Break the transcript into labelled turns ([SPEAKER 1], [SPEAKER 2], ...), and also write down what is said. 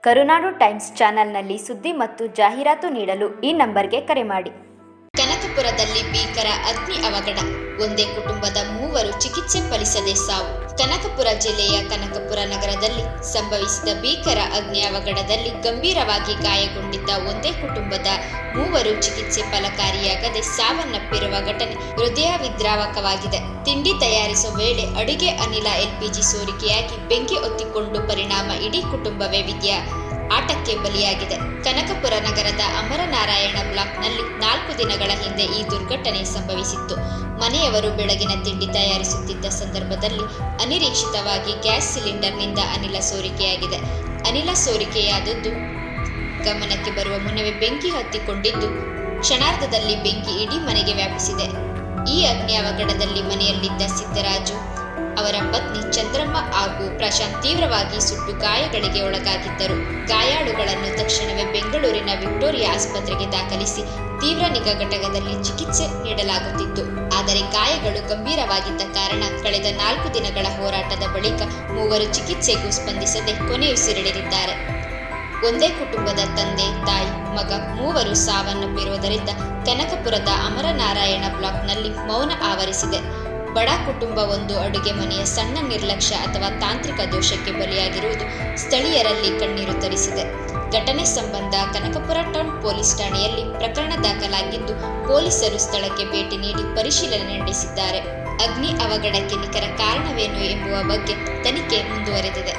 [SPEAKER 1] ಕರುನಾಡು times ಚಾನೆಲ್ನಲ್ಲಿ ಸುದ್ದಿ ಮತ್ತು ಜಾಹೀರಾತು ನೀಡಲು ಈ ನಂಬರ್ಗೆ ಕರೆ ಮಾಡಿ.
[SPEAKER 2] ಕನಕಪುರದಲ್ಲಿ ಭೀಕರ ಅಗ್ನಿ ಅವಘಡ, ಒಂದೇ ಕುಟುಂಬದ ಮೂವರು ಚಿಕಿತ್ಸೆ ಫಲಿಸದೆ ಸಾವು. ಕನಕಪುರ ಜಿಲ್ಲೆಯ ಕನಕಪುರ ನಗರದಲ್ಲಿ ಸಂಭವಿಸಿದ ಭೀಕರ ಅಗ್ನಿ ಅವಘಡದಲ್ಲಿ ಗಂಭೀರವಾಗಿ ಗಾಯಗೊಂಡಿದ್ದ ಒಂದೇ ಕುಟುಂಬದ ಮೂವರು ಚಿಕಿತ್ಸೆ ಫಲಕಾರಿಯಾಗದೆ ಸಾವನ್ನಪ್ಪಿರುವ ಘಟನೆ ಹೃದಯ ವಿದ್ರಾವಕವಾಗಿದೆ. ತಿಂಡಿ ತಯಾರಿಸುವ ವೇಳೆ ಅಡುಗೆ ಅನಿಲ ಎಲ್ಪಿಜಿ ಸೋರಿಕೆಯಾಗಿ ಬೆಂಕಿ ಹೊತ್ತಿಕೊಂಡು ಪರಿಣಾಮ ಇಡೀ ಕುಟುಂಬವೇ ವಿದ್ಯಾ ಆಟಕ್ಕೆ ಬಲಿಯಾಗಿದೆ. ಕನಕಪುರ ನಗರದ ಅಮರನಾರಾಯಣ ಬ್ಲಾಕ್ನಲ್ಲಿ 4 ದಿನಗಳ ಹಿಂದೆ ಈ ದುರ್ಘಟನೆ ಸಂಭವಿಸಿತ್ತು. ಮನೆಯವರು ಬೆಳಗಿನ ತಿಂಡಿ ತಯಾರಿಸುತ್ತಿದ್ದ ಸಂದರ್ಭದಲ್ಲಿ ಅನಿರೀಕ್ಷಿತವಾಗಿ ಗ್ಯಾಸ್ ಸಿಲಿಂಡರ್ನಿಂದ ಅನಿಲ ಸೋರಿಕೆಯಾಗಿದೆ. ಅನಿಲ ಸೋರಿಕೆಯಾದದ್ದು ಗಮನಕ್ಕೆ ಬರುವ ಮುನ್ನವೇ ಬೆಂಕಿ ಹತ್ತಿಕೊಂಡಿದ್ದು, ಕ್ಷಣಾರ್ಧದಲ್ಲಿ ಬೆಂಕಿ ಇಡೀ ಮನೆಗೆ ವ್ಯಾಪಿಸಿದೆ. ಈ ಅಗ್ನಿ ಅವಘಡದಲ್ಲಿ ಮನೆಯಲ್ಲಿದ್ದ ಸಿದ್ದರಾಜು, ಅವರ ಪತ್ನಿ ಚಂದ್ರಮ್ಮ ಹಾಗೂ ಪ್ರಶಾಂತ್ ತೀವ್ರವಾಗಿ ಸುಟ್ಟು ಗಾಯಗಳಿಗೆ ಒಳಗಾಗಿದ್ದರು. ಗಾಯಾಳುಗಳನ್ನು ತಕ್ಷಣವೇ ಬೆಂಗಳೂರಿನ ವಿಕ್ಟೋರಿಯಾ ಆಸ್ಪತ್ರೆಗೆ ದಾಖಲಿಸಿ ತೀವ್ರ ನಿಗಾ ಘಟಕದಲ್ಲಿ ಚಿಕಿತ್ಸೆ ನೀಡಲಾಗುತ್ತಿತ್ತು. ಆದರೆ ಗಾಯಗಳು ಗಂಭೀರವಾಗಿದ್ದ ಕಾರಣ ಕಳೆದ 4 ದಿನಗಳ ಹೋರಾಟದ ಬಳಿಕ ಮೂವರು ಚಿಕಿತ್ಸೆಗೂ ಸ್ಪಂದಿಸದೆ ಕೊನೆಯುಸಿರೆಳೆದಿದ್ದಾರೆ. ಒಂದೇ ಕುಟುಂಬದ ತಂದೆ, ತಾಯಿ, ಮಗ ಮೂವರು ಸಾವನ್ನಪ್ಪಿರುವುದರಿಂದ ಕನಕಪುರದ ಅಮರನಾರಾಯಣ ಬ್ಲಾಕ್ನಲ್ಲಿ ಮೌನ ಆವರಿಸಿದೆ. ಬಡ ಕುಟುಂಬವೊಂದು ಅಡುಗೆ ಮನೆಯ ಸಣ್ಣ ನಿರ್ಲಕ್ಷ್ಯ ಅಥವಾ ತಾಂತ್ರಿಕ ದೋಷಕ್ಕೆ ಬಲಿಯಾಗಿರುವುದು ಸ್ಥಳೀಯರಲ್ಲಿ ಕಣ್ಣೀರು ತರಿಸಿದೆ. ಘಟನೆ ಸಂಬಂಧ ಕನಕಪುರ ಟೌನ್ ಪೊಲೀಸ್ ಠಾಣೆಯಲ್ಲಿ ಪ್ರಕರಣ ದಾಖಲಾಗಿದ್ದು, ಪೊಲೀಸರು ಸ್ಥಳಕ್ಕೆ ಭೇಟಿ ನೀಡಿ ಪರಿಶೀಲನೆ ನಡೆಸಿದ್ದಾರೆ. ಅಗ್ನಿ ಅವಘಡಕ್ಕೆ ನಿಖರ ಕಾರಣವೇನು ಎಂಬುವ ಬಗ್ಗೆ ತನಿಖೆ ಮುಂದುವರೆದಿದೆ.